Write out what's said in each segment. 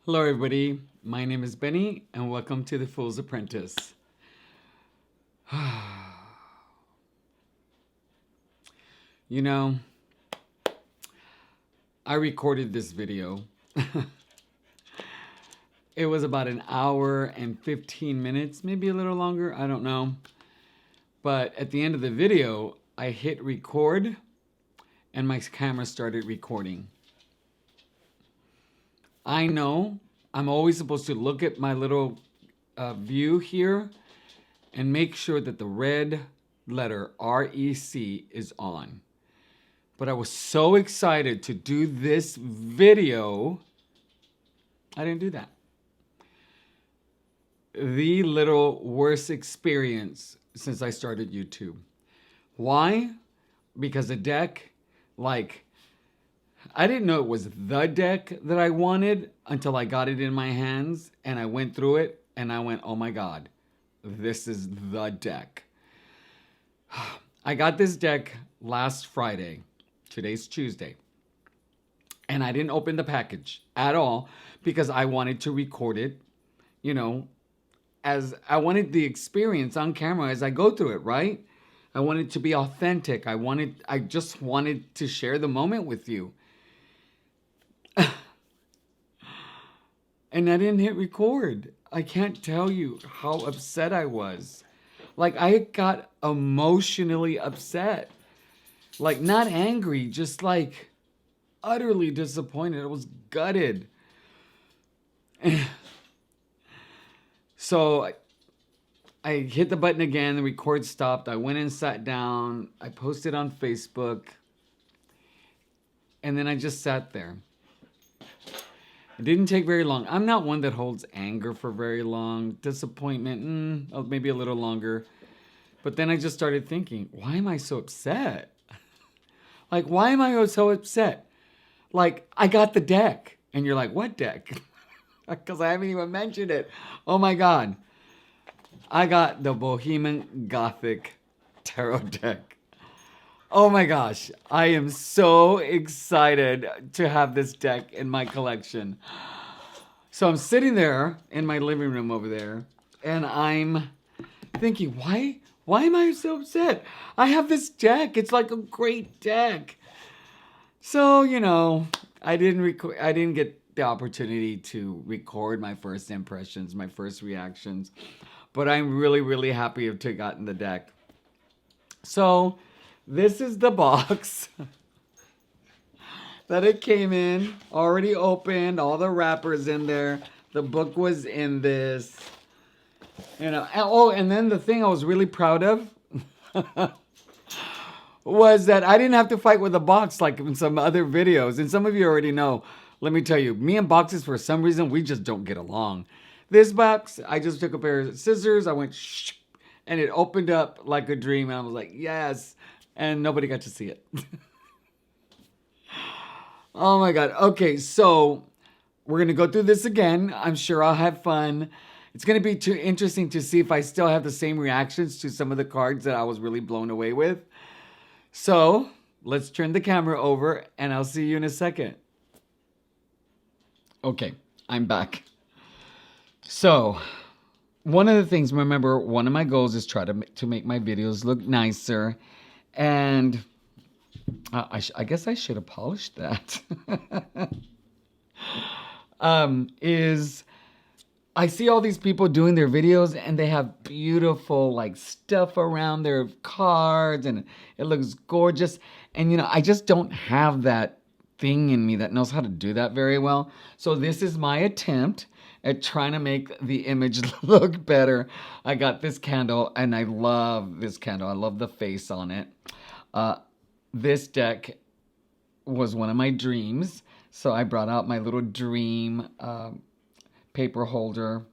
Hello everybody, my name is Benny and welcome to The Fool's Apprentice. You know, I recorded this video. It was about an hour and 15 minutes, maybe a little longer, I don't know. But at the end of the video, I hit record and my camera started recording. I know I'm always supposed to look at my little view here and make sure that the red letter REC is on. But I was so excited to do this video, I didn't do that. The little worst experience since I started YouTube. Why? Because the deck, I didn't know it was the deck that I wanted until I got it in my hands and I went through it and I went, oh my God, this is the deck. I got this deck last Friday. Today's Tuesday. And I didn't open the package at all because I wanted to record it, as I wanted the experience on camera as I go through it, right? I wanted to be authentic. I just wanted to share the moment with you. And I didn't hit record. I can't tell you how upset I was. I got emotionally upset. Not angry, just utterly disappointed. I was gutted. So I hit the button again, the record stopped. I went and sat down. I posted on Facebook. And then I just sat there. It didn't take very long. I'm not one that holds anger for very long. Disappointment, maybe a little longer. But then I just started thinking, why am I so upset? Why am I so upset? I got the deck. And you're like, what deck? Because I haven't even mentioned it. Oh my God. I got the Bohemian Gothic Tarot deck. Oh my gosh. I am so excited to have this deck in my collection. So I'm sitting there in my living room over there. And I'm thinking, why am I so upset? I have this deck. It's like a great deck. So, I didn't get the opportunity to record my first impressions, my first reactions. But I'm really, really happy to have gotten the deck. So, this is the box that it came in. Already opened, all the wrappers in there. The book was in this. And then the thing I was really proud of was that I didn't have to fight with a box like in some other videos. And some of you already know. Let me tell you, me and boxes, for some reason, we just don't get along. This box, I just took a pair of scissors. I went shh, and it opened up like a dream. And I was like, yes. And nobody got to see it. Oh my God. Okay, so we're going to go through this again. I'm sure I'll have fun. It's going to be too interesting to see if I still have the same reactions to some of the cards that I was really blown away with. So let's turn the camera over and I'll see you in a second. Okay, I'm back. So one of the things, remember, one of my goals is try to make my videos look nicer. And I guess I should have polished that. I see all these people doing their videos and they have beautiful stuff around their cards and it looks gorgeous. And I just don't have that thing in me that knows how to do that very well. So this is my attempt at trying to make the image look better. I got this candle and I love this candle. I love the face on it. This deck was one of my dreams. So I brought out my little dream paper holder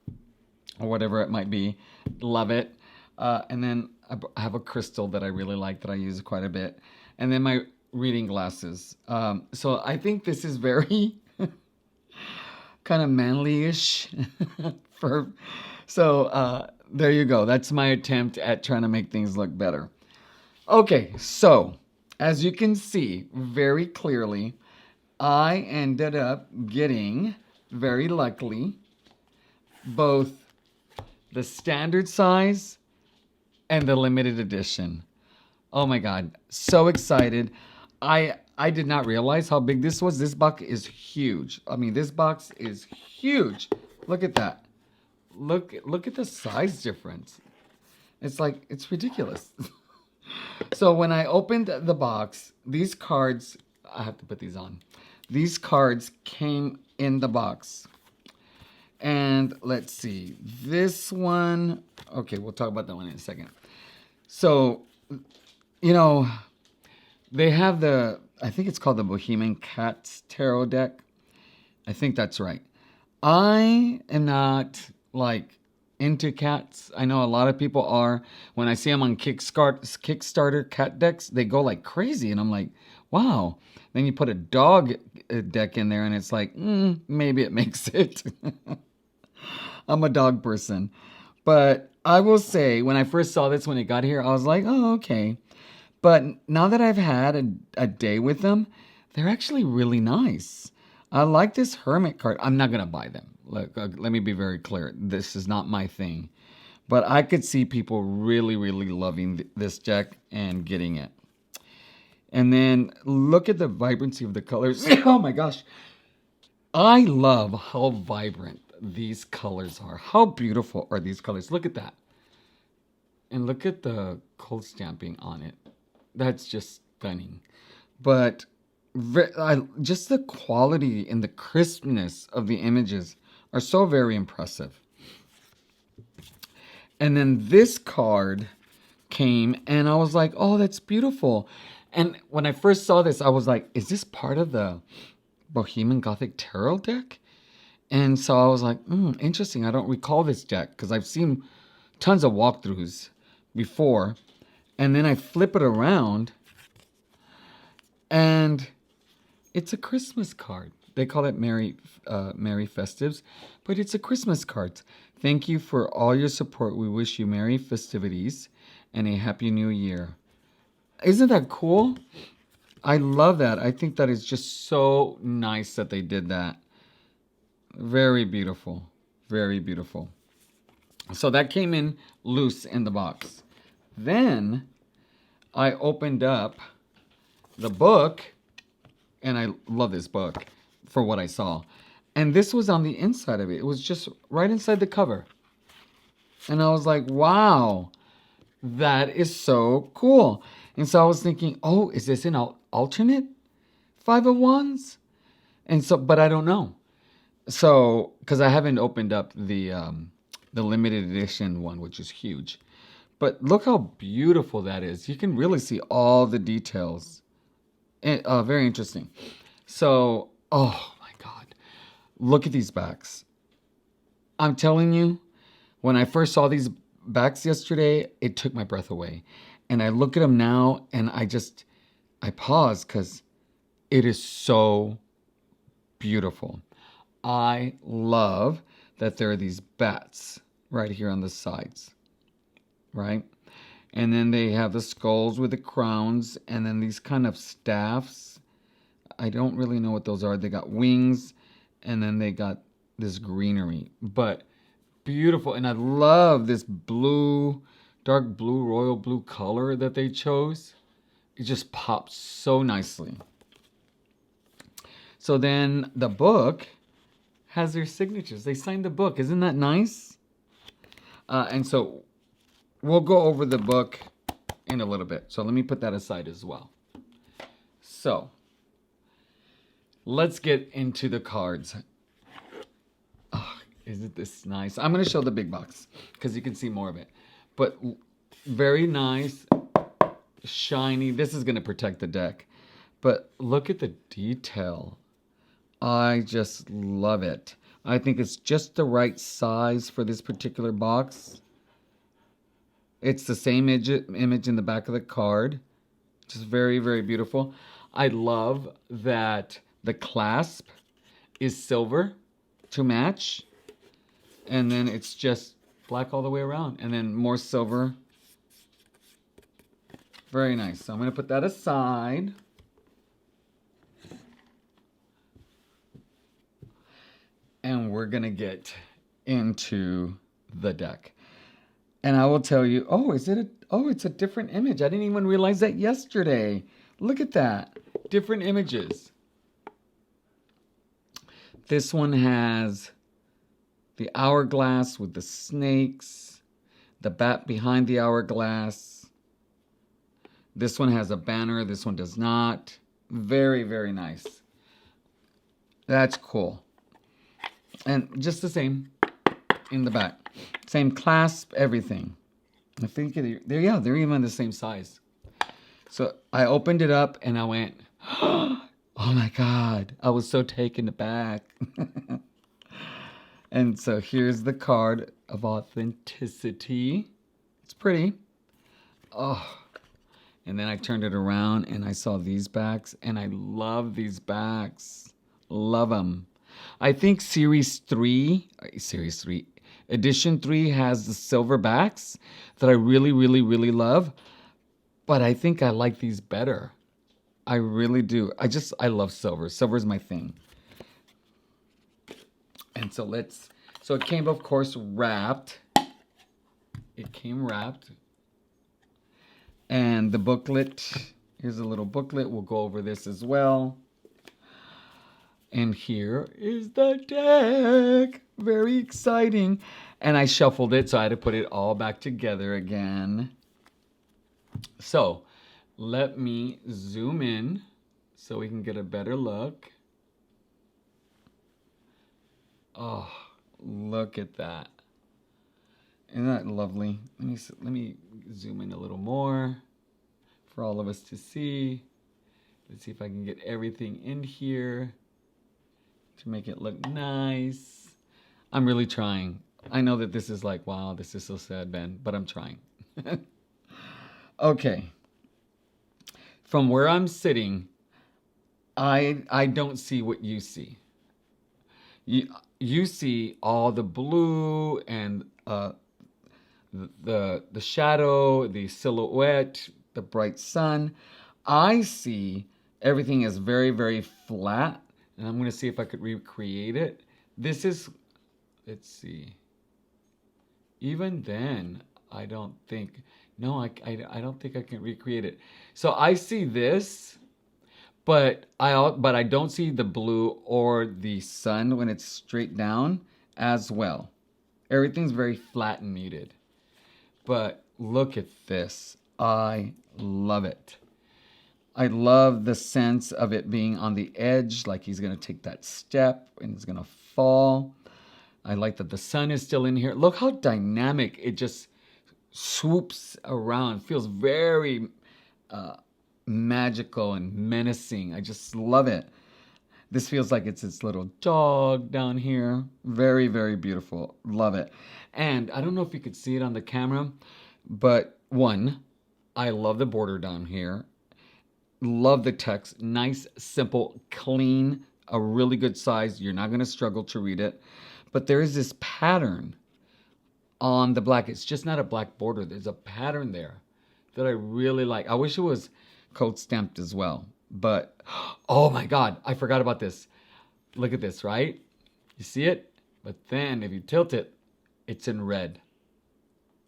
or whatever it might be. Love it. And then I have a crystal that I really like that I use quite a bit. And then my reading glasses. So I think this is very kind of manly-ish. So there you go. That's my attempt at trying to make things look better. Okay, so as you can see very clearly, I ended up getting very luckily, both the standard size and the limited edition. Oh my God, so excited. I did not realize how big this was. This box is huge. I mean, this box is huge. Look at that. Look at the size difference. It's like, it's ridiculous. So when I opened the box, these cards, I have to put these on. These cards came in the box. And let's see, this one, okay, we'll talk about that one in a second. So, you know, they have I think it's called the Bohemian Cats Tarot deck. I think that's right. I am not like into cats. I know a lot of people are. When I see them on Kickstarter cat decks, they go like crazy. And I'm like, wow. Then you put a dog deck in there and it's like, maybe it makes it. I'm a dog person. But I will say, when I first saw this, when it got here, I was like, oh, okay. But now that I've had a day with them, they're actually really nice. I like this Hermit card. I'm not going to buy them. Look, let me be very clear. This is not my thing. But I could see people really, really loving this deck and getting it. And then look at the vibrancy of the colors. Oh my gosh. I love how vibrant these colors are. How beautiful are these colors? Look at that. And look at the cold stamping on it. That's just stunning. But just the quality and the crispness of the images are so very impressive. And then this card came and I was like, oh, that's beautiful. And when I first saw this, I was like, is this part of the Bohemian Gothic Tarot deck? And so I was like, interesting. I don't recall this deck because I've seen tons of walkthroughs before. And then I flip it around and it's a Christmas card. They call it Merry Festives, but it's a Christmas card. Thank you for all your support. We wish you Merry festivities and a Happy New Year. Isn't that cool? I love that. I think that is just so nice that they did that. Very beautiful. Very beautiful. So that came in loose in the box. Then I opened up the book, and I love this book for what I saw. And this was on the inside of it. It was just right inside the cover. And I was like, wow, that is so cool. And so I was thinking, oh, is this an alternate Five of Wands? And so, but I don't know. So, because I haven't opened up the limited edition one, which is huge. But look how beautiful that is. You can really see all the details. Very interesting. So, oh my God. Look at these backs. I'm telling you, when I first saw these backs yesterday, it took my breath away. And I look at them now and I pause because it is so beautiful. I love that there are these bats right here on the sides, right? And then they have the skulls with the crowns and then these kind of staffs. I don't really know what those are. They got wings and then they got this greenery, but beautiful. And I love this blue, dark blue, royal blue color that they chose. It just pops so nicely. So then the book has their signatures. They signed the book. Isn't that nice? And so we'll go over the book in a little bit. So let me put that aside as well. So let's get into the cards. Oh, isn't this nice? I'm going to show the big box because you can see more of it. But very nice, shiny. This is going to protect the deck. But look at the detail. I just love it. I think it's just the right size for this particular box. It's the same image in the back of the card. Just very, very beautiful. I love that the clasp is silver to match. And then it's just black all the way around. And then more silver. Very nice. So I'm going to put that aside. we're going to get into the deck. And I will tell you, it's a different image. I didn't even realize that yesterday. Look at that. Different images. This one has the hourglass with the snakes, the bat behind the hourglass. This one has a banner. This one does not. Very, very nice. That's cool. And just the same in the back. Same clasp, everything. I think they're even the same size. So I opened it up and I went, oh my God. I was so taken aback. And so here's the card of authenticity. It's pretty. Oh. And then I turned it around and I saw these backs. And I love these backs. Love them. I think Series 3, Edition 3 has the silver backs that I really, really, really love. But I think I like these better. I really do. I love silver. Silver is my thing. And so it came, of course, wrapped. It came wrapped. And the booklet, here's a little booklet. We'll go over this as well. And here is the deck. Very exciting. And I shuffled it, so I had to put it all back together again. So let me zoom in so we can get a better look. Oh, look at that. Isn't that lovely? Let me zoom in a little more for all of us to see. Let's see if I can get everything in here to make it look nice. I'm really trying. I know that this is like, wow, this is so sad, Ben, but I'm trying. Okay. From where I'm sitting, I don't see what you see. You see all the blue and the shadow, the silhouette, the bright sun. I see everything is very, very flat. And I'm going to see if I could recreate it. This is, let's see. Even then, I don't think, no, I don't think I can recreate it. So I see this, but I don't see the blue or the sun when it's straight down as well. Everything's very flat and muted. But look at this. I love it. I love the sense of it being on the edge, like he's going to take that step and he's going to fall. I like that the sun is still in here. Look how dynamic it just swoops around. It feels very magical and menacing. I just love it. This feels like it's this little dog down here. Very, very beautiful. Love it. And I don't know if you could see it on the camera, but one, I love the border down here. Love the text. Nice, simple, clean, a really good size. You're not going to struggle to read it. But there is this pattern on the black. It's just not a black border. There's a pattern there that I really like. I wish it was code stamped as well. But, oh my God, I forgot about this. Look at this, right? You see it? But then if you tilt it, it's in red.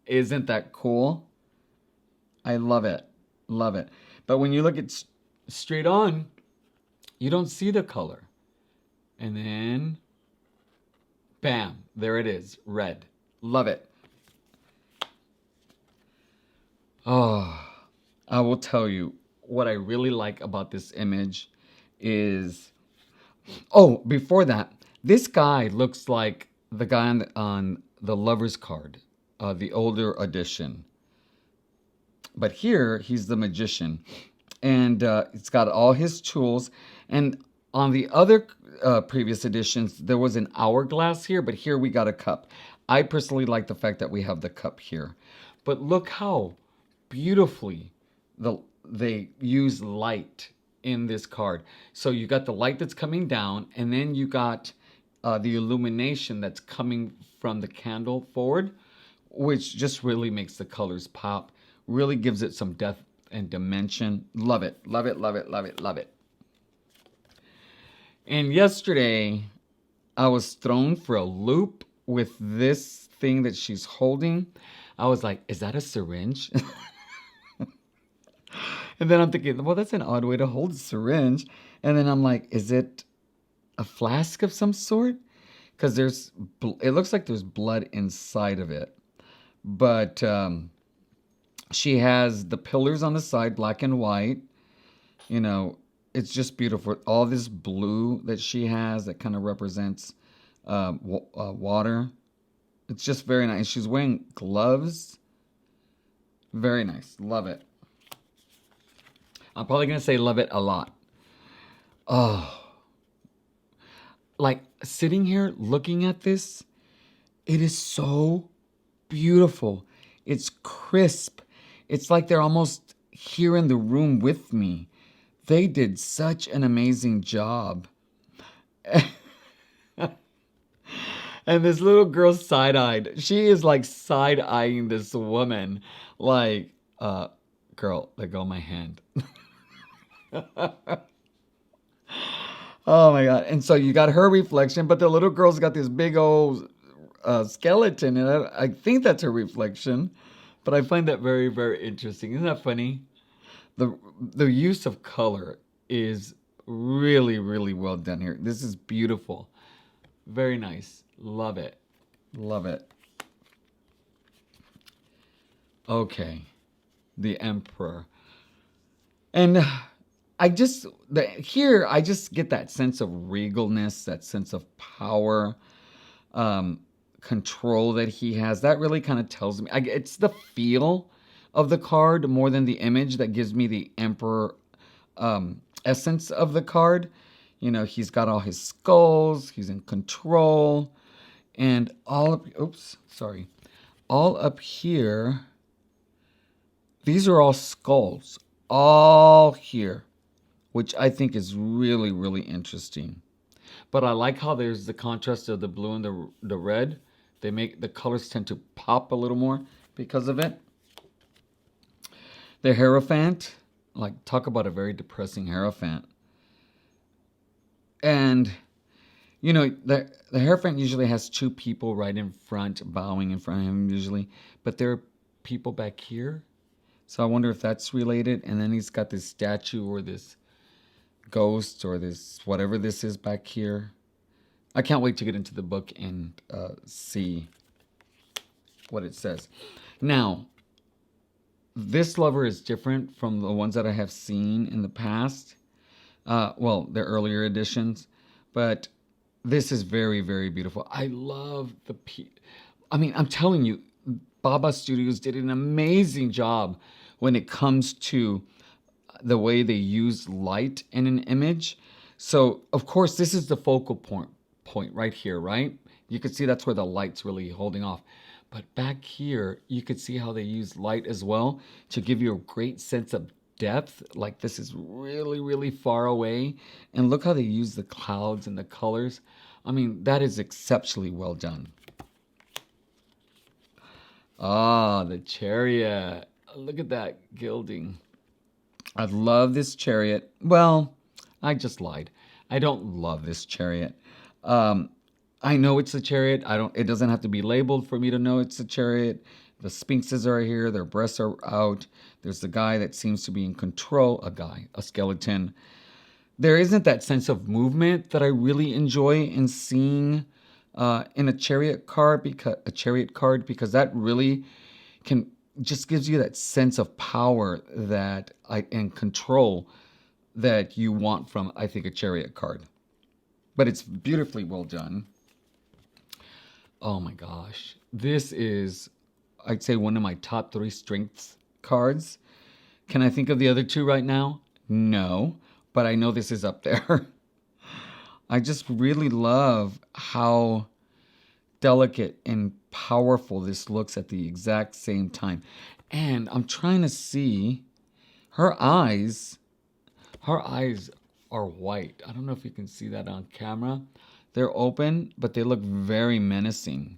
Isn't that cool? I love it. Love it. But when you look at straight on, you don't see the color. And then, bam, there it is, red. Love it. Oh, I will tell you what I really like about this image is, before that, this guy looks like the guy on the Lover's card, the older edition. But here, he's the magician. And it's got all his tools. And on the other previous editions, there was an hourglass here. But here we got a cup. I personally like the fact that we have the cup here. But look how beautifully they use light in this card. So you got the light that's coming down. And then you got the illumination that's coming from the candle forward, which just really makes the colors pop. Really gives it some depth and dimension. Love it, love it, love it, love it, love it. And yesterday, I was thrown for a loop with this thing that she's holding. I was like, is that a syringe? And then I'm thinking, well, that's an odd way to hold a syringe. And then I'm like, is it a flask of some sort? Because it looks like there's blood inside of it. But she has the pillars on the side, black and white. You know, it's just beautiful. All this blue that she has that kind of represents water. It's just very nice. She's wearing gloves. Very nice. Love it. I'm probably going to say love it a lot. Oh. Like, sitting here looking at this, it is so beautiful. It's crisp. It's like they're almost here in the room with me. They did such an amazing job. And this little girl side-eyed. She is like side-eyeing this woman. Like, girl, let go of my hand. Oh my God. And so you got her reflection, but the little girl's got this big old skeleton. And I think that's her reflection. But I find that very, very interesting. Isn't that funny? The use of color is really, really well done here. This is beautiful. Very nice. Love it. Love it. Okay. The Emperor. And I just get that sense of regalness, that sense of power, control that he has. That really kind of tells me. It's the feel of the card more than the image that gives me the Emperor essence of the card. You know, he's got all his skulls. He's in control. And all up here, these are all skulls. All here. Which I think is really, really interesting. But I like how there's the contrast of the blue and the red. They make the colors tend to pop a little more because of it. The Hierophant, like, talk about a very depressing Hierophant. And, you know, the Hierophant usually has two people right in front, bowing in front of him usually. But there are people back here. So I wonder if that's related. And then he's got this statue or this ghost or this whatever this is back here. I can't wait to get into the book and see what it says. Now, this lover is different from the ones that I have seen in the past. Well, the earlier editions, but this is very, very beautiful. I love I'm telling you, Baba Studios did an amazing job when it comes to the way they use light in an image. So, of course, this is the focal point right here, right? You can see that's where the light's really holding off. But back here, you could see how they use light as well to give you a great sense of depth. Like, this is really, really far away. And look how they use the clouds and the colors. I mean, that is exceptionally well done. Ah, the Chariot. Look at that gilding. I love this Chariot. Well, I just lied. I don't love this Chariot. I know it's a Chariot. It doesn't have to be labeled for me to know it's a Chariot. The Sphinxes are here. Their breasts are out. There's the guy that seems to be in control. A skeleton. There isn't that sense of movement that I really enjoy in seeing in a Chariot card because that really just gives you that sense of power and control that you want from, I think, a Chariot card. But it's beautifully well done. Oh my gosh. This is, I'd say, one of my top 3 strengths cards. Can I think of the other 2 right now? No, but I know this is up there. I just really love how delicate and powerful this looks at the exact same time. And I'm trying to see her eyes are white. I don't know if you can see that on camera. They're open, but they look very menacing.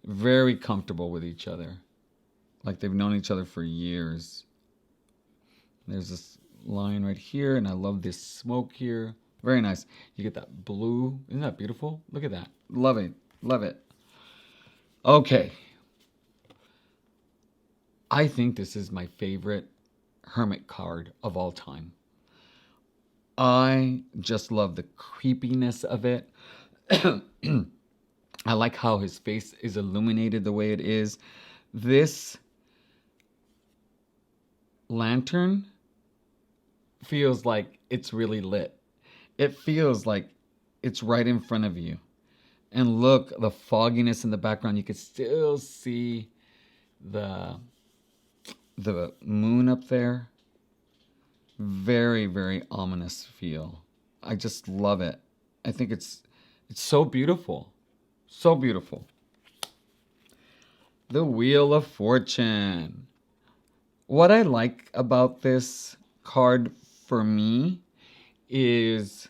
Very comfortable with each other. Like they've known each other for years. There's this line right here, and I love this smoke here. Very nice. You get that blue. Isn't that beautiful? Look at that. Love it. Love it. Okay. I think this is my favorite Hermit card of all time. I just love the creepiness of it. I like how his face is illuminated the way it is. This lantern feels like it's really lit. It feels like it's right in front of you. And look, the fogginess in the background, you can still see the moon up there. Very, very ominous feel. I just love it. I think it's so beautiful. So beautiful. The Wheel of Fortune. What I like about this card for me is,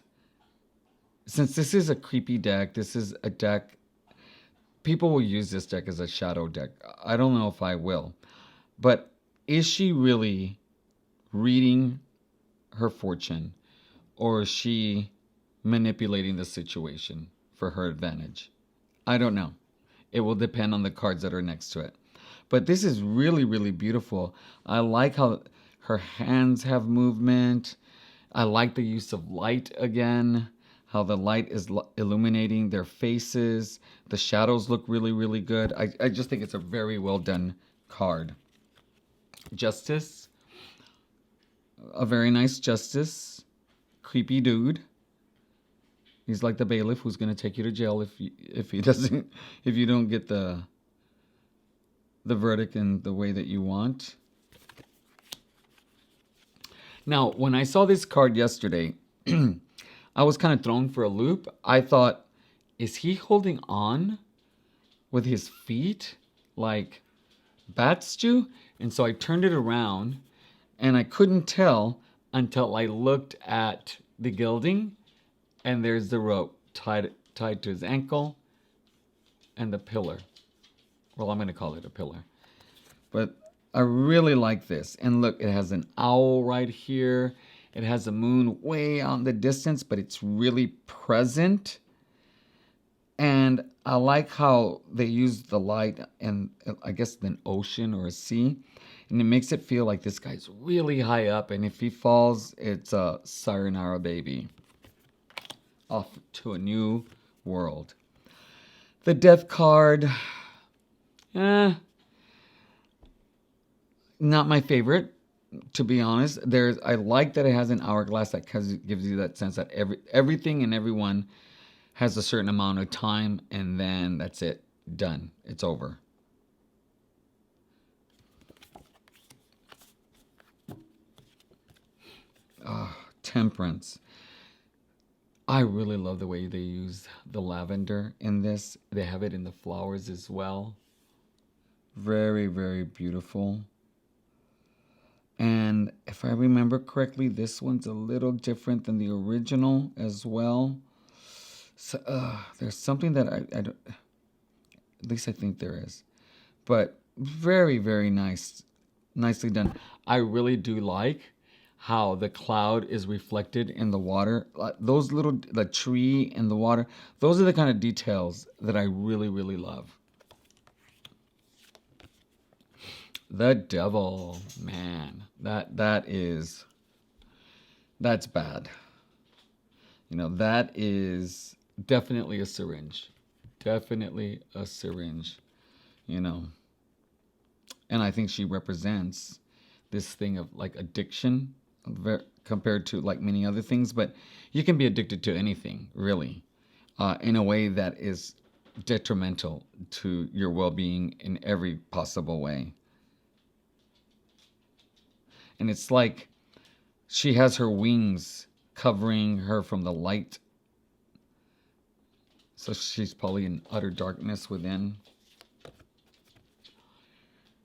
since this is a creepy deck, this is a deck, people will use this deck as a shadow deck. I don't know if I will. But is she really reading her fortune, or is she manipulating the situation for her advantage? I don't know. It will depend on the cards that are next to it. But this is really, really beautiful. I like how her hands have movement. I like the use of light again, how the light is illuminating their faces. The shadows look really, really good. I just think it's a very well done card. Justice. A very nice justice. Creepy dude. He's like the bailiff who's going to take you to jail if you don't get the verdict in the way that you want. Now, when I saw this card yesterday, I was kind of thrown for a loop. I thought, is he holding on with his feet like bat stew? And so I turned it around, and I couldn't tell until I looked at the gilding, and there's the rope tied to his ankle and the pillar. Well, I'm going to call it a pillar. But I really like this. And look, it has an owl right here. It has a moon way out in the distance, but it's really present. And I like how they use the light and I guess an ocean or a sea. And it makes it feel like this guy's really high up. And if he falls, it's a sayonara baby. Off to a new world. The Death card. Not my favorite, to be honest. I like that it has an hourglass that gives you that sense that everything and everyone has a certain amount of time, and then that's it. Done. It's over. Temperance. I really love the way they use the lavender in this. They have it in the flowers as well. Very, very beautiful. And if I remember correctly, this one's a little different than the original as well. So there's something that I don't, at least I think there is. But very, very nice. Nicely done. I really do like how the cloud is reflected in the water. The tree and the water, those are the kind of details that I really, really love. The Devil, man, that's bad. That is definitely a syringe. Definitely a syringe, And I think she represents this thing of like addiction compared to like many other things. But you can be addicted to anything, really, in a way that is detrimental to your well-being in every possible way. And it's like she has her wings covering her from the light. So she's probably in utter darkness within.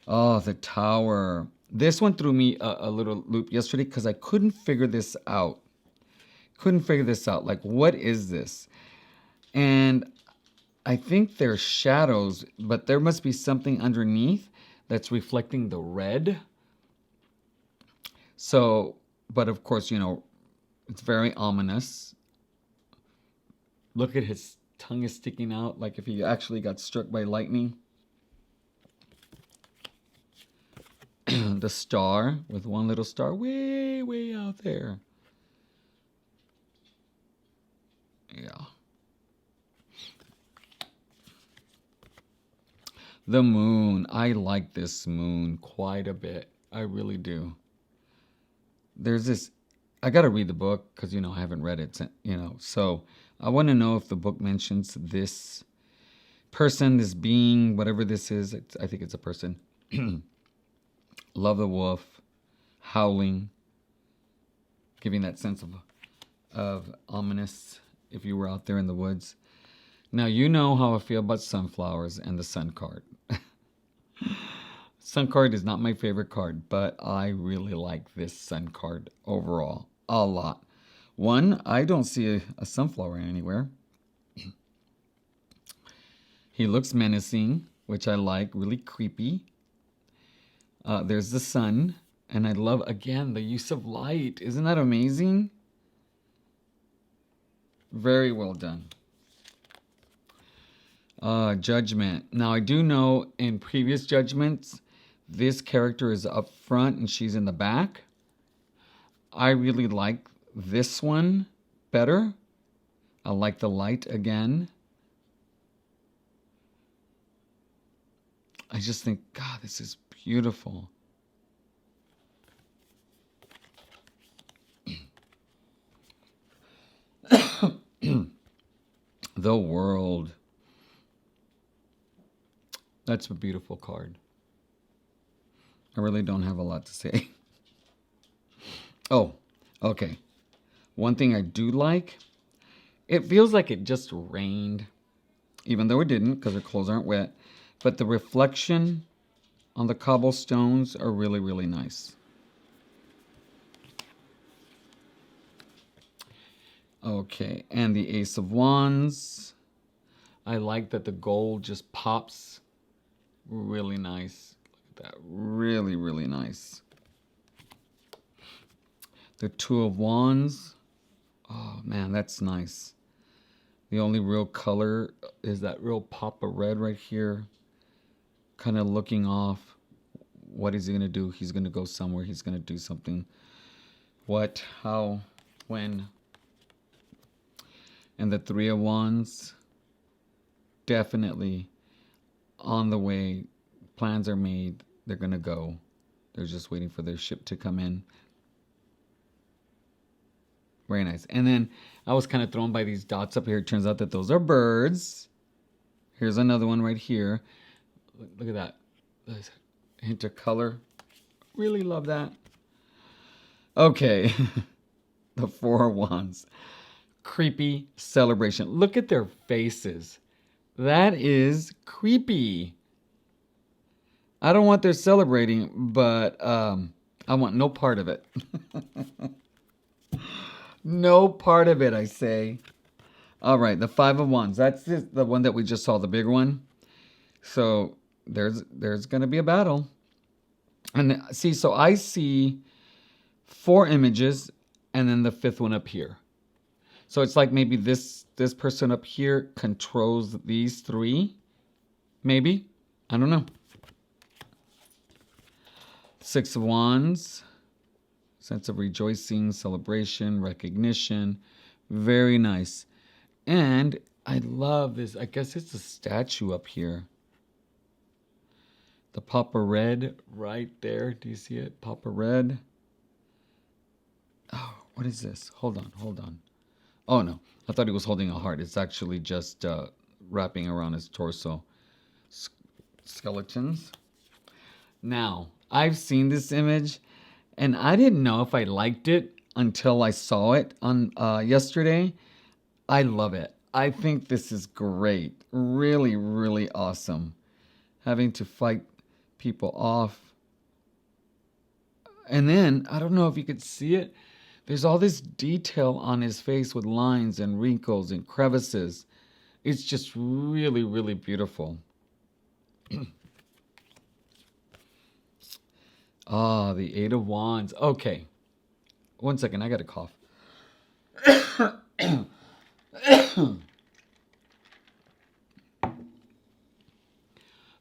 Oh, the Tower. This one threw me a little loop yesterday because I couldn't figure this out. Like, what is this? And I think they're shadows, but there must be something underneath that's reflecting the red. So, but of course, it's very ominous. Look at his tongue is sticking out like if he actually got struck by lightning. The star with one little star way, way out there. Yeah. The moon. I like this moon quite a bit. I really do. There's this, I got to read the book because, you know, I haven't read it, you know. So I want to know if the book mentions this person, this being, whatever this is. I think it's a person. Love the wolf, howling, giving that sense of ominous if you were out there in the woods. Now, you know how I feel about sunflowers and the sun card. Sun card is not my favorite card, but I really like this sun card overall a lot. One, I don't see a sunflower anywhere. He looks menacing, which I like, really creepy. There's the sun, and I love, again, the use of light. Isn't that amazing? Very well done. Judgment. Now, I do know in previous judgments, this character is up front and she's in the back. I really like this one better. I like the light again. I just think, God, this is beautiful. The World. That's a beautiful card. I really don't have a lot to say. Oh, okay. One thing I do like, it feels like it just rained, even though it didn't because her clothes aren't wet. But the reflection on the cobblestones are really, really nice. Okay, and the Ace of Wands. I like that the gold just pops. Really nice. Look at that. Really, really nice. The Two of Wands. Oh, man, that's nice. The only real color is that real pop of red right here. Kind of looking off. What is he going to do? He's going to go somewhere. He's going to do something. What? How? When? And the Three of Wands. Definitely on the way. Plans are made. They're going to go. They're just waiting for their ship to come in. Very nice. And then I was kind of thrown by these dots up here. It turns out that those are birds. Here's another one right here. Look at that. Hint of color. Really love that. Okay. The Four of Wands. Creepy celebration. Look at their faces. That is creepy. I don't want their celebrating, but I want no part of it. No part of it, I say. All right, the Five of Wands. That's the one that we just saw, the big one. So there's going to be a battle. And see, so I see 4 images and then the 5th one up here. So it's like maybe this person up here controls these 3. Maybe. I don't know. Six of Wands. Sense of rejoicing, celebration, recognition. Very nice. And I love this. I guess it's a statue up here. The Papa Red right there. Do you see it? Papa Red. Oh, what is this? Hold on. Oh, no. I thought he was holding a heart. It's actually just wrapping around his torso. Skeletons. Now, I've seen this image, and I didn't know if I liked it until I saw it on yesterday. I love it. I think this is great. Really, really awesome. Having to fight people off. And then, I don't know if you could see it. There's all this detail on his face with lines and wrinkles and crevices. It's just really, really beautiful. Ah, the Eight of Wands. Okay. One second, I got a cough.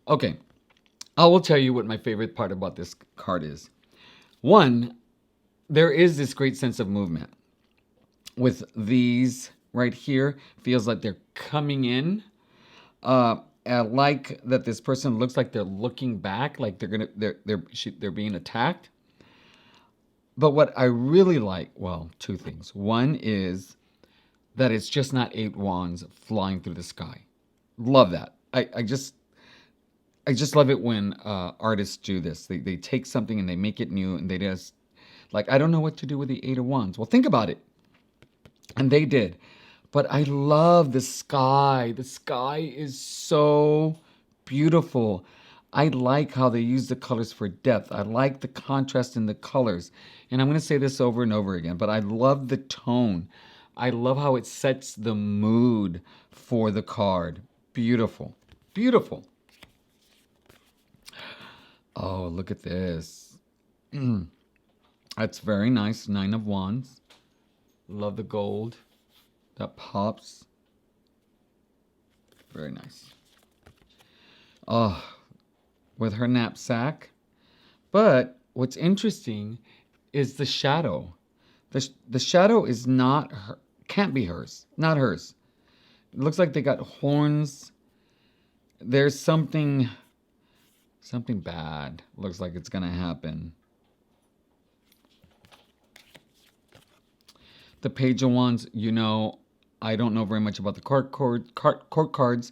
Okay, I will tell you what my favorite part about this card is. One, there is this great sense of movement. With these right here, feels like they're coming in. I like that this person looks like they're looking back, like they're being attacked. But what I really like, well, two things. One is that it's just not 8 wands flying through the sky. Love that. I just love it when artists do this. They take something and they make it new, and they just, like, I don't know what to do with the 8 of wands. Well, think about it. And they did. But I love the sky. The sky is so beautiful. I like how they use the colors for depth. I like the contrast in the colors. And I'm going to say this over and over again, but I love the tone. I love how it sets the mood for the card. Beautiful. Beautiful. Oh, look at this. That's very nice. 9 of wands. Love the gold. That pops. Very nice. Oh, with her knapsack. But what's interesting is the shadow. The shadow is not her, can't be hers. Not hers. It looks like they got horns. There's something bad. Looks like it's gonna happen. The Page of Wands, you know, I don't know very much about the court cards,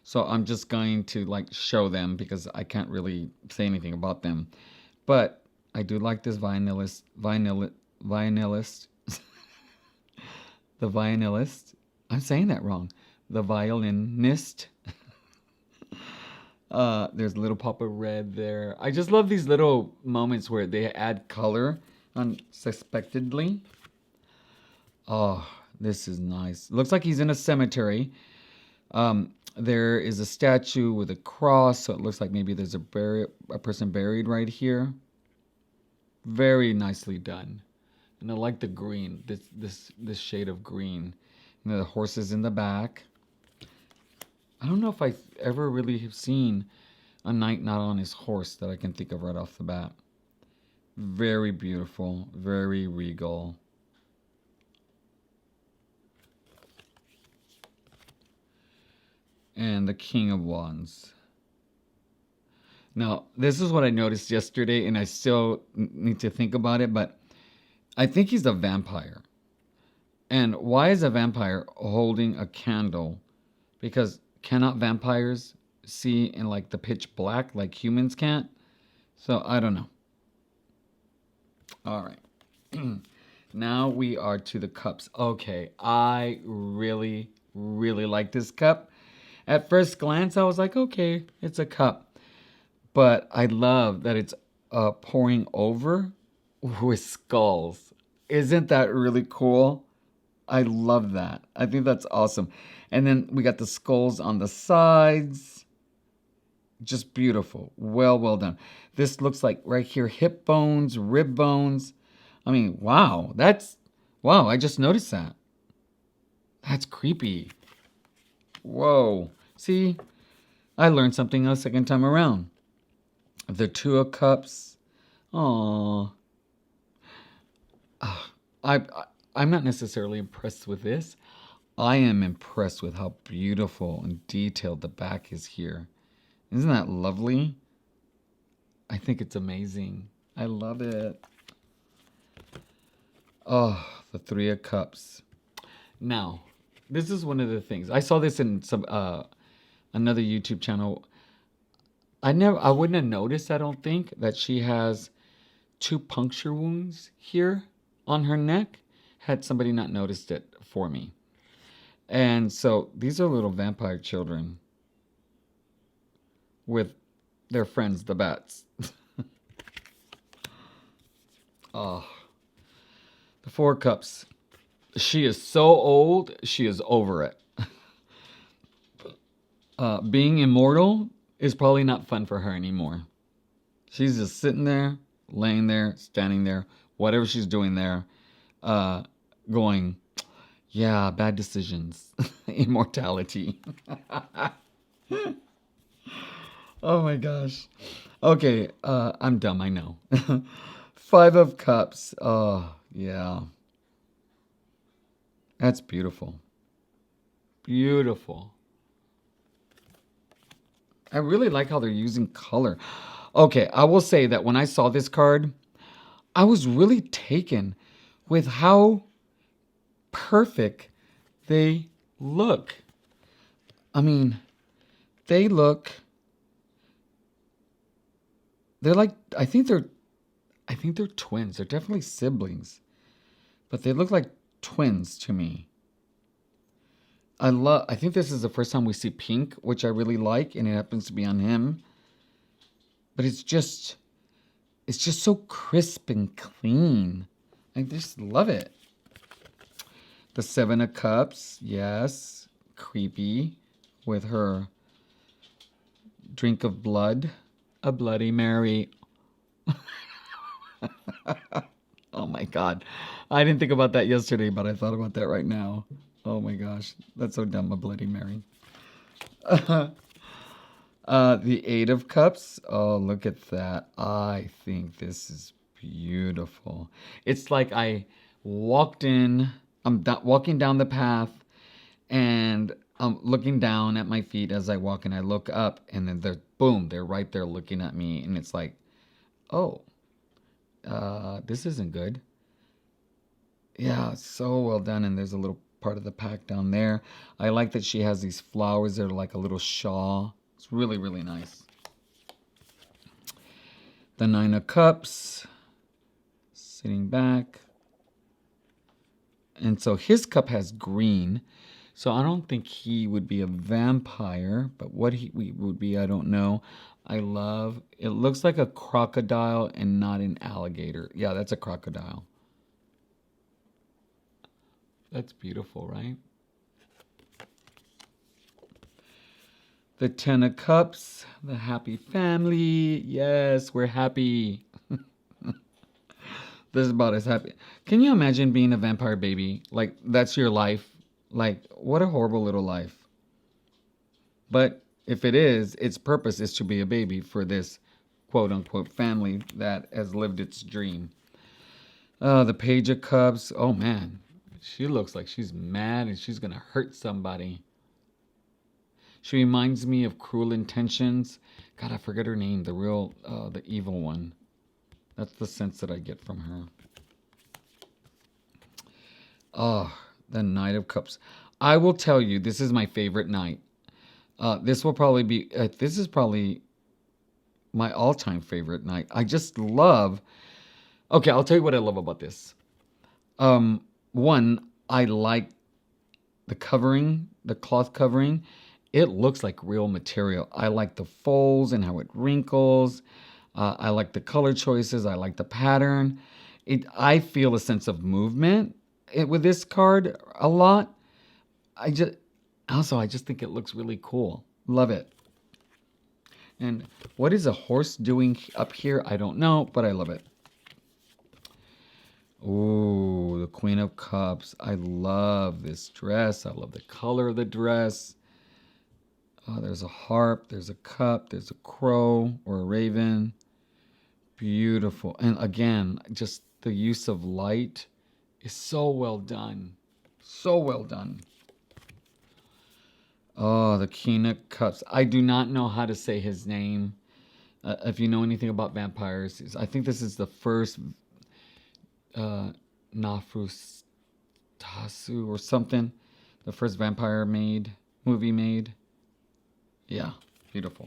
so I'm just going to like show them because I can't really say anything about them. But I do like this violinist, the violinist. I'm saying that wrong. The violinist. There's a little pop of red there. I just love these little moments where they add color unsuspectedly. Oh, this is nice. Looks like he's in a cemetery. There is a statue with a cross, so it looks like maybe there's a person buried right here. Very nicely done. And I like the green, this shade of green. And the horses in the back. I don't know if I ever really have seen a knight not on his horse that I can think of right off the bat. Very beautiful, very regal. And the King of Wands. Now, this is what I noticed yesterday, and I still need to think about it, but I think he's a vampire. And why is a vampire holding a candle? Because cannot vampires see in like the pitch black like humans can't? So I don't know. All right. Now we are to the cups. Okay, I really, really like this cup. At first glance, I was like, okay, it's a cup. But I love that it's pouring over with skulls. Isn't that really cool? I love that. I think that's awesome. And then we got the skulls on the sides. Just beautiful. Well done. This looks like right here, hip bones, rib bones. I mean, wow. Wow, I just noticed that. That's creepy. Whoa. See, I learned something a second time around. The Two of Cups. Aww. I'm not necessarily impressed with this. I am impressed with how beautiful and detailed the back is here. Isn't that lovely? I think it's amazing. I love it. Oh, the Three of Cups. Now, this is one of the things. I saw this in some another YouTube channel. I wouldn't have noticed, I don't think, that she has 2 puncture wounds here on her neck. Had somebody not noticed it for me. And so these are little vampire children with their friends, the bats. Oh, the Four of Cups. She is so old, she is over it. Being immortal is probably not fun for her anymore. She's just sitting there, laying there, standing there, whatever she's doing there, going, yeah, bad decisions. Immortality. Oh my gosh. Okay, I'm dumb, I know. Five of Cups. Oh, yeah. That's beautiful. Beautiful. I really like how they're using color. Okay, I will say that when I saw this card, I was really taken with how perfect they look. I mean, they look, they're like, I think they're twins. They're definitely siblings, but they look like twins to me. I think this is the first time we see pink, which I really like, and it happens to be on him. But it's just so crisp and clean. I just love it. The Seven of Cups, yes, creepy, with her drink of blood, a Bloody Mary. Oh my God. I didn't think about that yesterday, but I thought about that right now. Oh my gosh. That's so dumb, a Bloody Mary. The Eight of Cups. Oh, look at that. I think this is beautiful. It's like I walked in, walking down the path, and I'm looking down at my feet as I walk, and I look up, and then they're right there looking at me, and it's like, oh, this isn't good. Yeah, so well done. And there's a little part of the pack down there. I like that she has these flowers that are like a little shawl. It's really, really nice. The Nine of Cups, sitting back. And so his cup has green. So I don't think he would be a vampire, but what he would be, I don't know. It looks like a crocodile and not an alligator. Yeah, that's a crocodile. That's beautiful, right? The Ten of Cups, the happy family. Yes, we're happy. This is about as happy. Can you imagine being a vampire baby? Like, that's your life. Like, what a horrible little life. But if it is, its purpose is to be a baby for this quote unquote family that has lived its dream. The Page of Cups. Oh man, she looks like she's mad and she's going to hurt somebody. She reminds me of Cruel Intentions. God, I forget her name. The evil one. That's the sense that I get from her. Oh, the Knight of Cups. I will tell you, this is my favorite night. This is probably my all-time favorite night. I just love, okay, I'll tell you what I love about this. One, I like the covering, the cloth covering. It looks like real material. I like the folds and how it wrinkles. I like the color choices. I like the pattern. I feel a sense of movement with this card a lot. I just think it looks really cool. Love it. And what is a horse doing up here? I don't know, but I love it. Ooh, the Queen of Cups. I love this dress. I love the color of the dress. Oh, there's a harp, there's a cup, there's a crow or a raven. Beautiful. And again, just the use of light is so well done. So well done. Oh, the King of Cups. I do not know how to say his name. If you know anything about vampires, I think this is the first Nafrustasu or something. The first vampire movie made. Yeah, beautiful.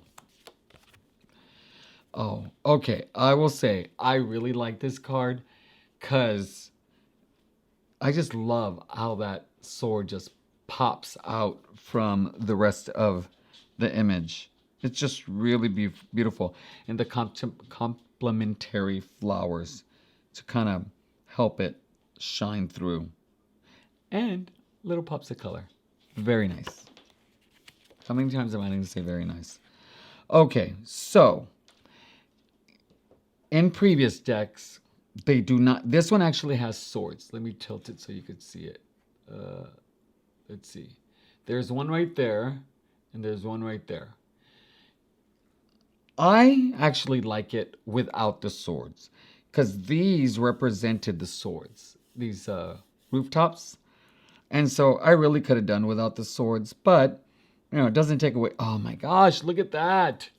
Oh, okay. I will say I really like this card because I just love how that sword just pops out from the rest of the image. It's just really beautiful. And the complementary flowers to kind of help it shine through. And little pops of color. Very nice. How many times am I going to say very nice? Okay, so in previous decks, they do not. This one actually has swords. Let me tilt it so you could see it. Let's see. There's one right there, and there's one right there. I actually like it without the swords, because these represented the swords, these rooftops. And so I really could have done without the swords, but it doesn't take away. Oh my gosh, look at that.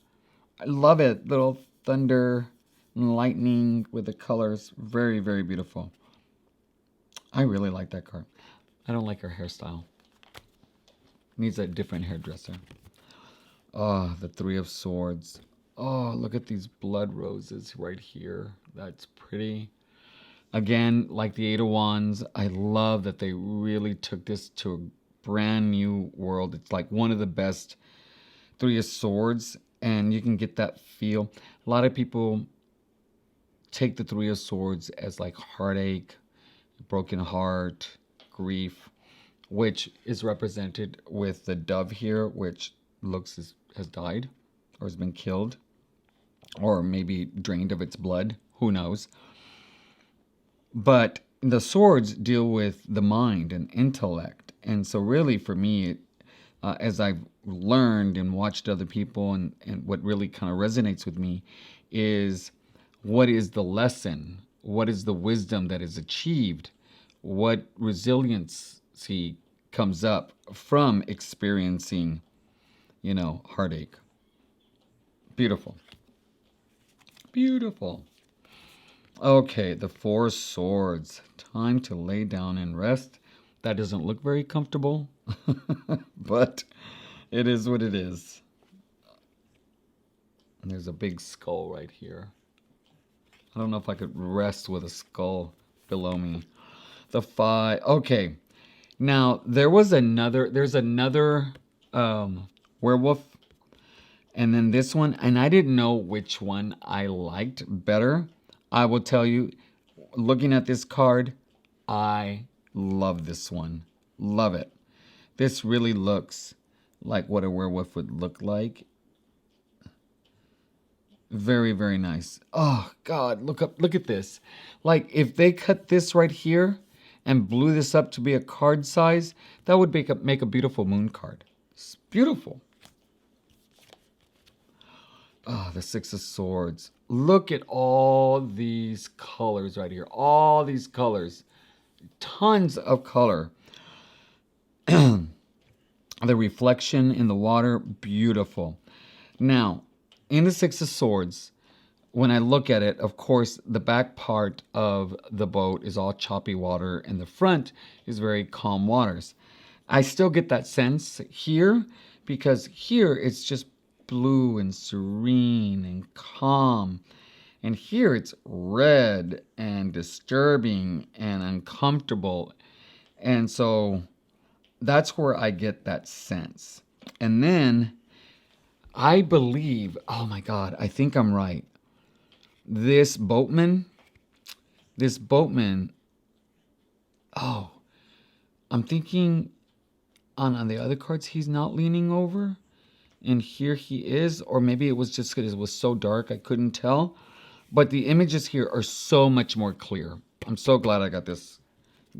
I love it. Little thunder and lightning with the colors. Very, very beautiful. I really like that card. I don't like her hairstyle. Needs a different hairdresser. Oh, the Three of Swords. Oh, look at these blood roses right here. That's pretty. Again, like the Eight of Wands, I love that they really took this to a brand new world. It's like one of the best Three of Swords, and you can get that feel. A lot of people take the Three of Swords as like heartache, broken heart, grief, which is represented with the dove here, which looks has died or has been killed or maybe drained of its blood. Who knows? But the swords deal with the mind and intellect. And so really for me, as I've learned and watched other people, and what really kind of resonates with me is, what is the lesson? What is the wisdom that is achieved? What resiliency comes up from experiencing, heartache? Beautiful. Beautiful. Okay, the Four of Swords. Time to lay down and rest. That doesn't look very comfortable, but it is what it is. And there's a big skull right here. I don't know if I could rest with a skull below me. The Five. Okay. Now, there's another werewolf. And then this one. And I didn't know which one I liked better. I will tell you, looking at this card, I love this one. Love it. This really looks like what a werewolf would look like. Very, very nice. Oh, God, look at this. Like, if they cut this right here and blew this up to be a card size, that would make a beautiful moon card. It's beautiful. Oh, the Six of Swords. Look at all these colors right here. All these colors. Tons of color. The reflection in the water, beautiful. Now, in the Six of Swords, when I look at it, of course, the back part of the boat is all choppy water, and the front is very calm waters. I still get that sense here, because here it's just blue and serene and calm. And here it's red and disturbing and uncomfortable. And so that's where I get that sense. And then I believe, oh my God, I think I'm right. This boatman, oh, I'm thinking on the other cards, he's not leaning over. And here he is, or maybe it was just because it was so dark I couldn't tell. But the images here are so much more clear. I'm so glad I got this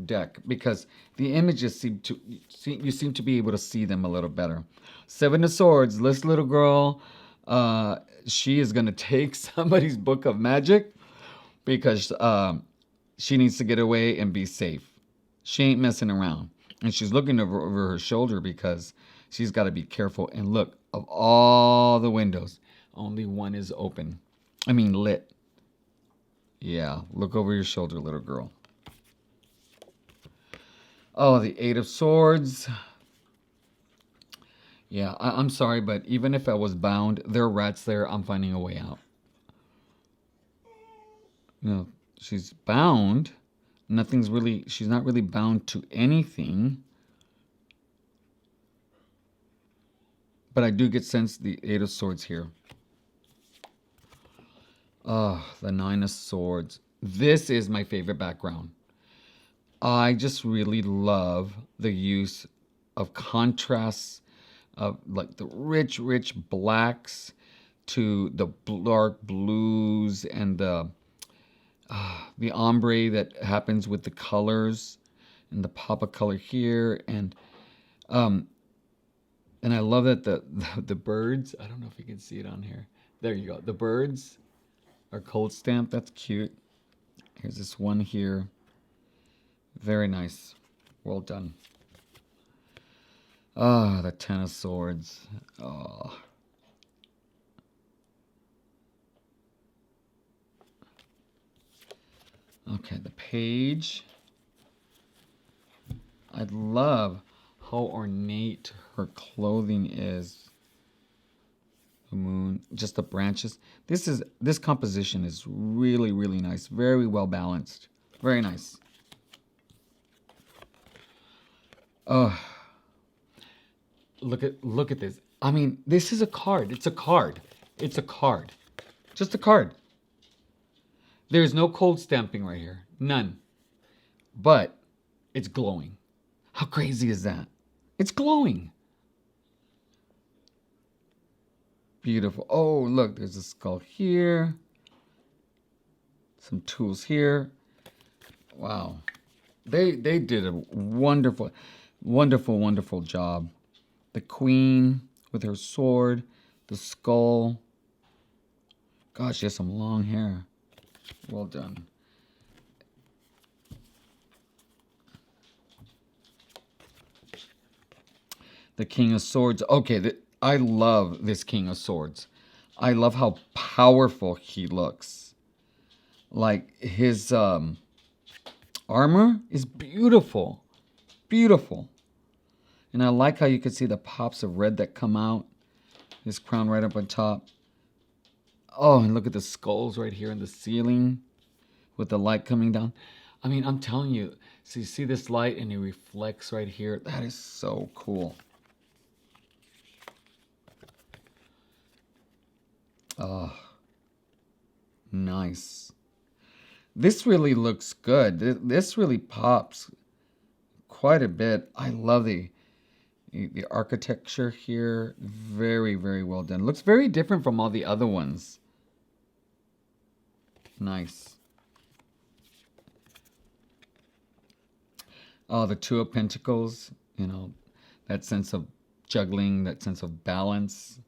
deck, because the images you seem to be able to see them a little better. Seven of Swords, this little girl, she is going to take somebody's book of magic, because she needs to get away and be safe. She ain't messing around. And she's looking over her shoulder, because she's got to be careful. And look, of all the windows, only one is open. I mean, lit. Yeah, look over your shoulder, little girl. Oh, the Eight of Swords. Yeah, I'm sorry, but even if I was bound, there are rats there. I'm finding a way out. She's bound. She's not really bound to anything. But I do get sense the Eight of Swords here. Oh, the Nine of Swords. This is my favorite background. I just really love the use of contrasts of like the rich blacks to the dark blues, and the ombre that happens with the colors, and the pop of color here, and I love that the birds, I don't know if you can see it on here, There you go. The birds are cold stamped. That's cute. Here's this one here. Very nice. Well done. Ah, the Ten of Swords. Oh. Okay, the page. I love how ornate her clothing is. The moon, just the branches. This composition is really, really nice. Very well balanced. Very nice. Oh, look at this. I mean, this is a card. It's a card. It's a card. Just a card. There's no cold stamping right here. None. But it's glowing. How crazy is that? It's glowing. Beautiful. Oh, look, there's a skull here. Some tools here. Wow. They did a wonderful, wonderful, wonderful job. The queen with her sword, the skull. Gosh, she has some long hair. Well done. The King of Swords. Okay, I love this King of Swords. I love how powerful he looks. Like his armor is beautiful. Beautiful. And I like how you can see the pops of red that come out. His crown right up on top. Oh, and look at the skulls right here in the ceiling with the light coming down. I mean, I'm telling you, so you see this light and it reflects right here. That is so cool. Oh, nice. This really looks good. This really pops quite a bit. I love the architecture here. Very, very well done. Looks very different from all the other ones. Nice. Oh, the Two of Pentacles. You know, that sense of juggling, that sense of balance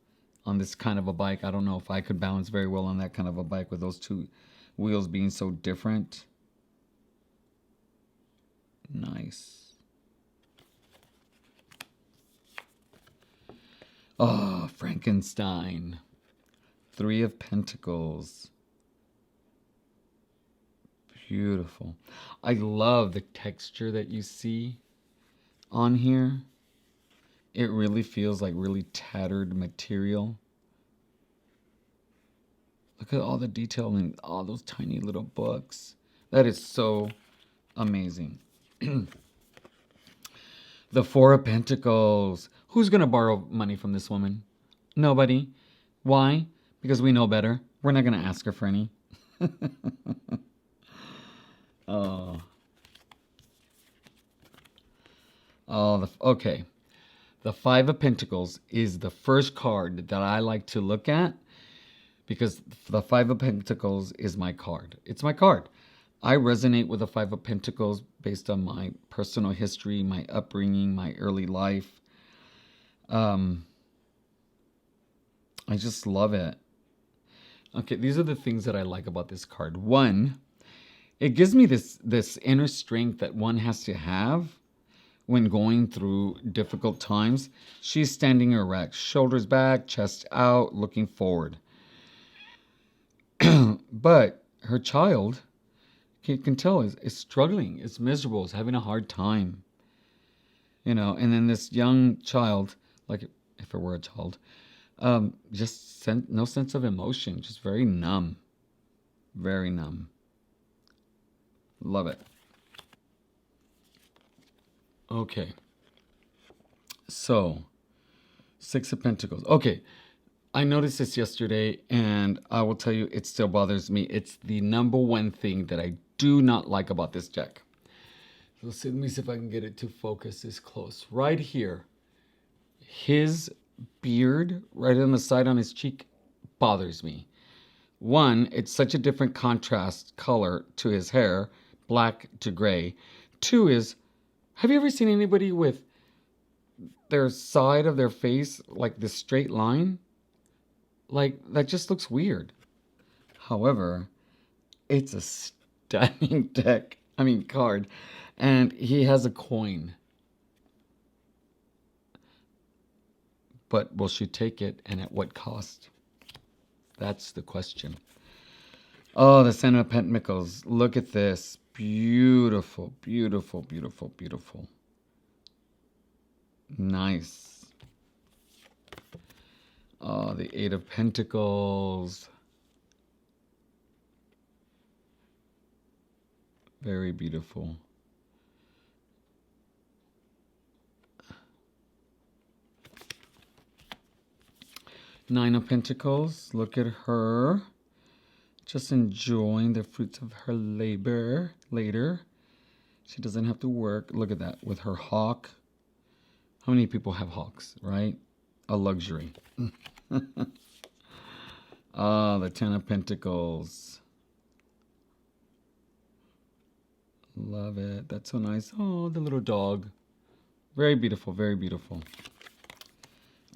on this kind of a bike. I don't know if I could balance very well on that kind of a bike with those two wheels being so different. Nice. Oh, Frankenstein. Three of Pentacles. Beautiful. I love the texture that you see on here. It really feels like really tattered material. Look at all the detail in all those tiny little books. That is so amazing. The Four of Pentacles. Who's going to borrow money from this woman? Nobody. Why? Because we know better. We're not going to ask her for any. Oh. Oh, okay. The Five of Pentacles is the first card that I like to look at because the Five of Pentacles is my card. It's my card. I resonate with the Five of Pentacles based on my personal history, my upbringing, my early life. I just love it. Okay, these are the things that I like about this card. One, it gives me this inner strength that one has to have when going through difficult times. She's standing erect, shoulders back, chest out, looking forward. But her child, you can tell, is struggling, is miserable, is having a hard time. You know, and then this young child, like if it were a child, just no sense of emotion, just very numb. Very numb. Love it. Okay. So, Six of Pentacles. Okay. I noticed this yesterday, and I will tell you, it still bothers me. It's the number one thing that I do not like about this deck. So let me see if I can get it to focus this close. Right here. His beard, right on the side on his cheek, bothers me. One, it's such a different contrast color to his hair, black to gray. Two is, have you ever seen anybody with their side of their face like this straight line? Like, that just looks weird. However, it's a stunning card. And he has a coin. But will she take it, and at what cost? That's the question. Oh, the Center of Pentacles. Look at this. Beautiful, beautiful, beautiful, beautiful. Nice. Oh, the Eight of Pentacles. Very beautiful. Nine of Pentacles. Look at her. Just enjoying the fruits of her labor later. She doesn't have to work. Look at that. With her hawk. How many people have hawks, right? A luxury. Ah, the Ten of Pentacles. Love it. That's so nice. Oh, the little dog. Very beautiful. Very beautiful.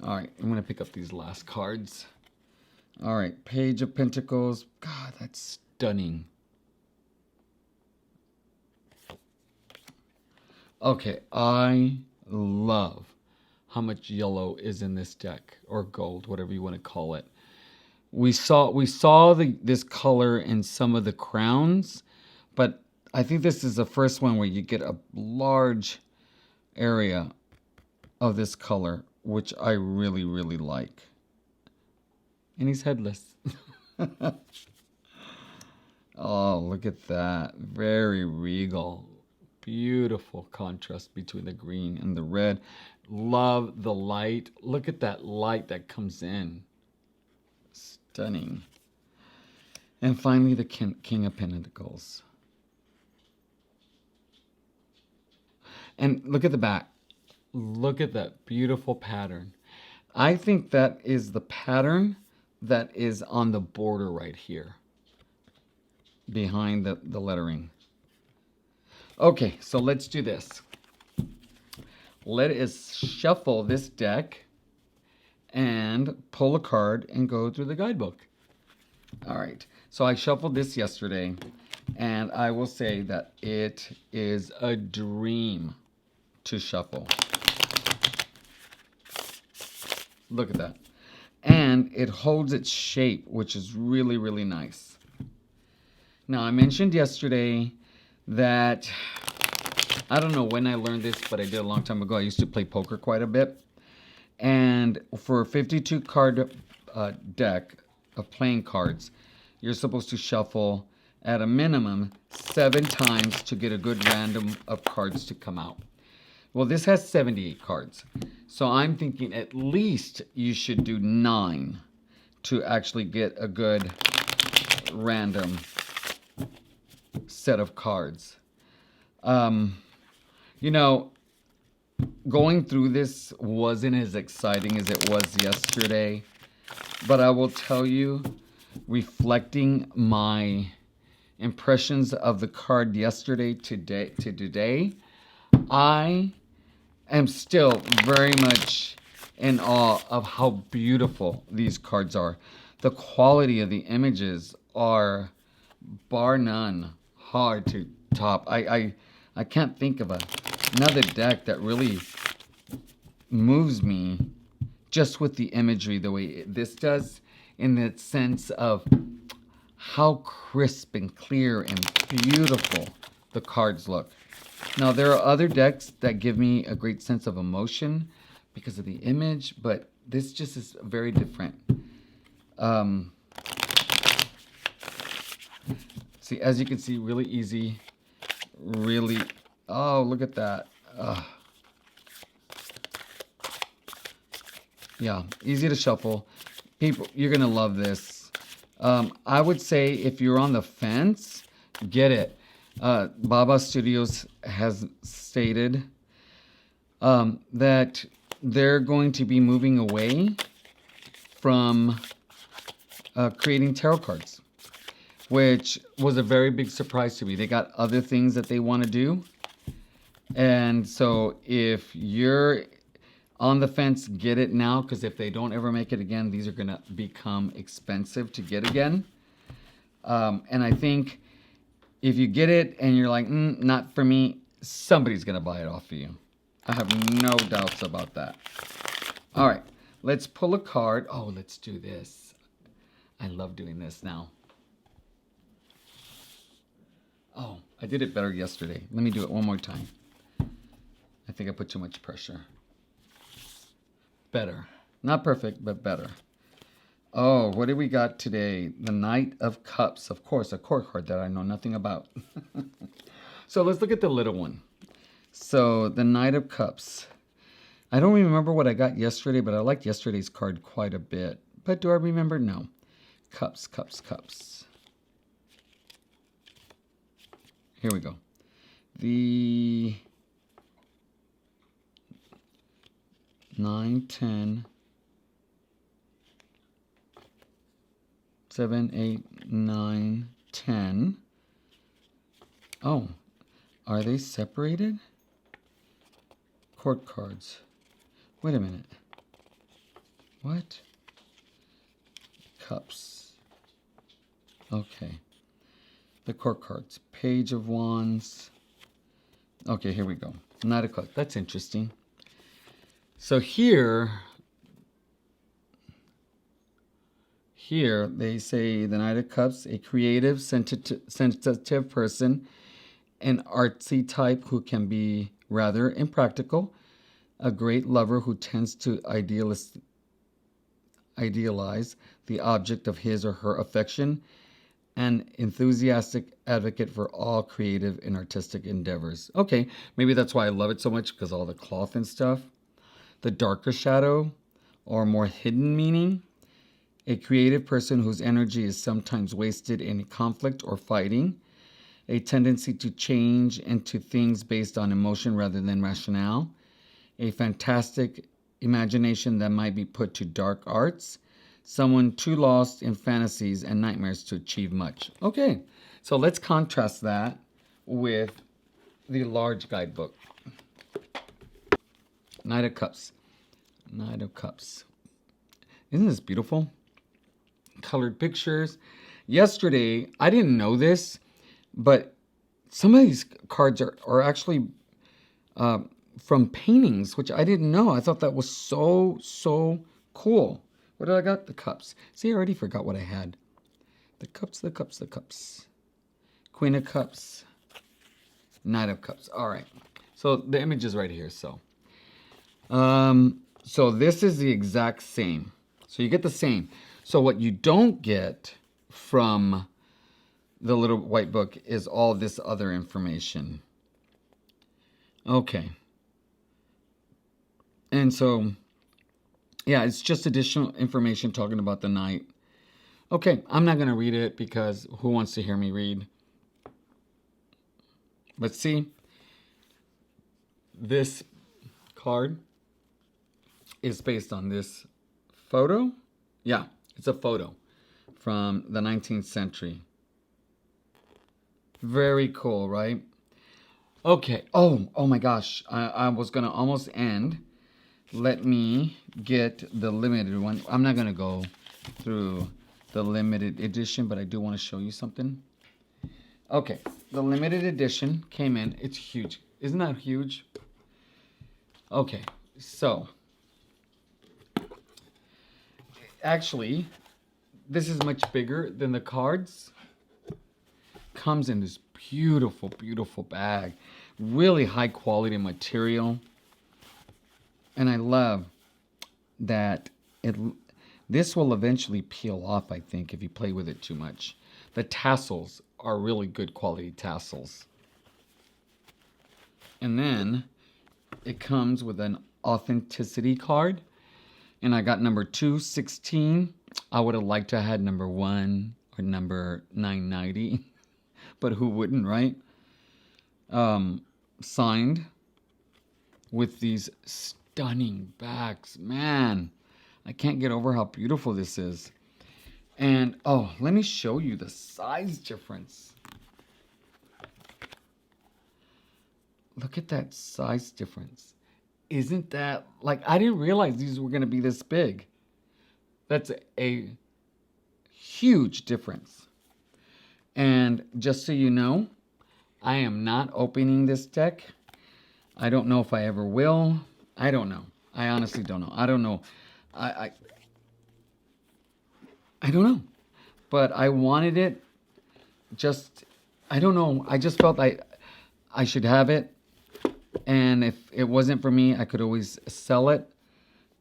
All right. I'm going to pick up these last cards. All right. Page of Pentacles. God, that's stunning. Okay. I love how much yellow is in this deck, or gold, whatever you want to call it. We saw this color in some of the crowns, but I think this is the first one where you get a large area of this color, which I really, really like. And he's headless. Oh, look at that. Very regal. Beautiful contrast between the green and the red. Love the light. Look at that light that comes in. Stunning. And finally, the King of Pentacles. And look at the back. Look at that beautiful pattern. I think that is the pattern that is on the border right here. Behind the lettering. Okay, so let's do this. Let us shuffle this deck and pull a card and go through the guidebook. All right, so I shuffled this yesterday, and I will say that it is a dream to shuffle. Look at that. And it holds its shape, which is really, really nice. Now, I mentioned yesterday that, I don't know when I learned this, but I did a long time ago. I used to play poker quite a bit. And for a 52 card deck of playing cards, you're supposed to shuffle at a minimum 7 times to get a good random of cards to come out. Well, this has 78 cards. So I'm thinking at least you should do 9 to actually get a good random set of cards. You know, going through this wasn't as exciting as it was yesterday, but I will tell you, reflecting my impressions of the card yesterday to today, I am still very much in awe of how beautiful these cards are. The quality of the images are, bar none, hard to top. I can't think of another deck that really moves me just with the imagery the way this does, in the sense of how crisp and clear and beautiful the cards look. Now, there are other decks that give me a great sense of emotion because of the image, but this just is very different. See, as you can see, really easy, really, oh, look at that. Yeah, easy to shuffle. People, you're going to love this. I would say if you're on the fence, get it. Baba Studios has stated that they're going to be moving away from creating tarot cards, which was a very big surprise to me. They got other things that they want to do. And so if you're On the fence, get it now, because if they don't ever make it again, these are going to become expensive to get again. And I think if you get it and you're like, not for me, somebody's going to buy it off of you. I have no doubts about that. All right, let's pull a card. Oh, let's do this. I love doing this now. Oh, I did it better yesterday. Let me do it one more time. I think I put too much pressure. Better. Not perfect, but better. Oh, what do we got today? The Knight of Cups. Of course, a court card that I know nothing about. So let's look at the little one. So the Knight of Cups. I don't remember what I got yesterday, but I liked yesterday's card quite a bit. But do I remember? No. Cups, cups, cups. Here we go. The 9, 10, 7, 8, 9, 10. Oh, are they separated? Court cards. Wait a minute. What? Cups. Okay. The court cards. Page of Wands. Okay, here we go. Knight of Cups. That's interesting. So here they say the Knight of Cups, a creative, sensitive person, an artsy type who can be rather impractical, a great lover who tends to idealize the object of his or her affection, an enthusiastic advocate for all creative and artistic endeavors. Okay, maybe that's why I love it so much, because all the cloth and stuff. The darker shadow, or more hidden meaning, a creative person whose energy is sometimes wasted in conflict or fighting, a tendency to change into things based on emotion rather than rationale, a fantastic imagination that might be put to dark arts, someone too lost in fantasies and nightmares to achieve much. Okay, so let's contrast that with the large guidebook. Knight of Cups. Knight of Cups. Isn't this beautiful? Colored pictures. Yesterday, I didn't know this, but some of these cards are actually from paintings, which I didn't know. I thought that was so cool. What did I got? The cups. See, I already forgot what I had. The cups, the cups, the cups. Queen of Cups. Knight of Cups. All right. So the image is right here. So this is the exact same. So you get the same. So what you don't get from the little white book is all this other information. Okay. And so, yeah, it's just additional information talking about the knight. Okay, I'm not going to read it because who wants to hear me read? But see, this card is based on this photo. Yeah, it's a photo from the 19th century. Very cool, right? Okay. Oh my gosh. I was going to almost end. Let me get the limited one. I'm not going to go through the limited edition, but I do want to show you something. Okay. The limited edition came in. It's huge. Isn't that huge? Okay. So, actually, this is much bigger than the cards. Comes in this beautiful, beautiful bag. Really high quality material. And I love that this will eventually peel off, I think, if you play with it too much. The tassels are really good quality tassels. And then it comes with an authenticity card. And I got number 216. I would have liked to have had number 1 or number 990. But who wouldn't, right? Signed with these stunning backs. Man, I can't get over how beautiful this is. And, oh, let me show you the size difference. Look at that size difference. Isn't that, like, I didn't realize these were going to be this big. That's a huge difference. And just so you know, I am not opening this deck. I don't know if I ever will. I don't know. I honestly don't know. I don't know. I don't know. But I wanted it. Just, I don't know. I just felt I should have it. And if it wasn't for me, I could always sell it.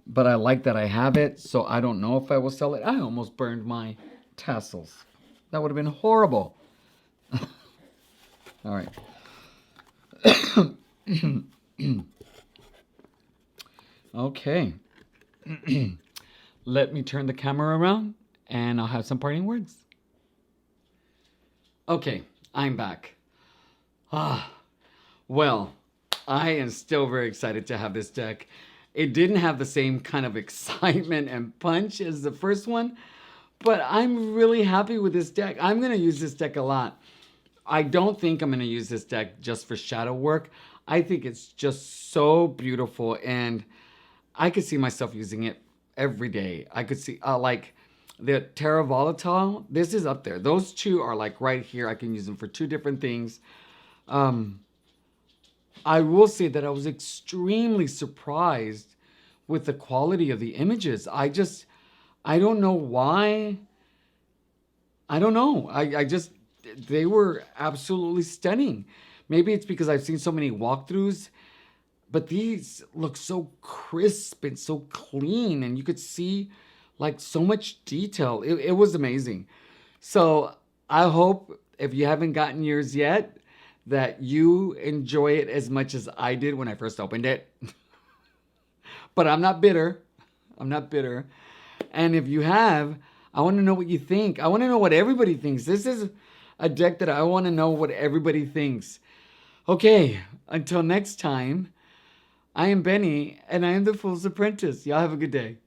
But I like that I have it. So I don't know if I will sell it. I almost burned my tassels. That would have been horrible. All right. Okay. Let me turn the camera around and I'll have some parting words. Okay, I'm back. Well, I am still very excited to have this deck. It didn't have the same kind of excitement and punch as the first one, but I'm really happy with this deck. I'm going to use this deck a lot. I don't think I'm going to use this deck just for shadow work. I think it's just so beautiful, and I could see myself using it every day. I could see, like, the Terra Volatile. This is up there. Those two are, like, right here. I can use them for two different things. I will say that I was extremely surprised with the quality of the images. I don't know why. I don't know. They were absolutely stunning. Maybe it's because I've seen so many walkthroughs, but these look so crisp and so clean, and you could see like so much detail. It was amazing. So I hope if you haven't gotten yours yet, that you enjoy it as much as I did when I first opened it. But I'm not bitter. I'm not bitter. And if you have, I want to know what you think. I want to know what everybody thinks. This is a deck that I want to know what everybody thinks. Okay, until next time, I am Benny, and I am the Fool's Apprentice. Y'all have a good day.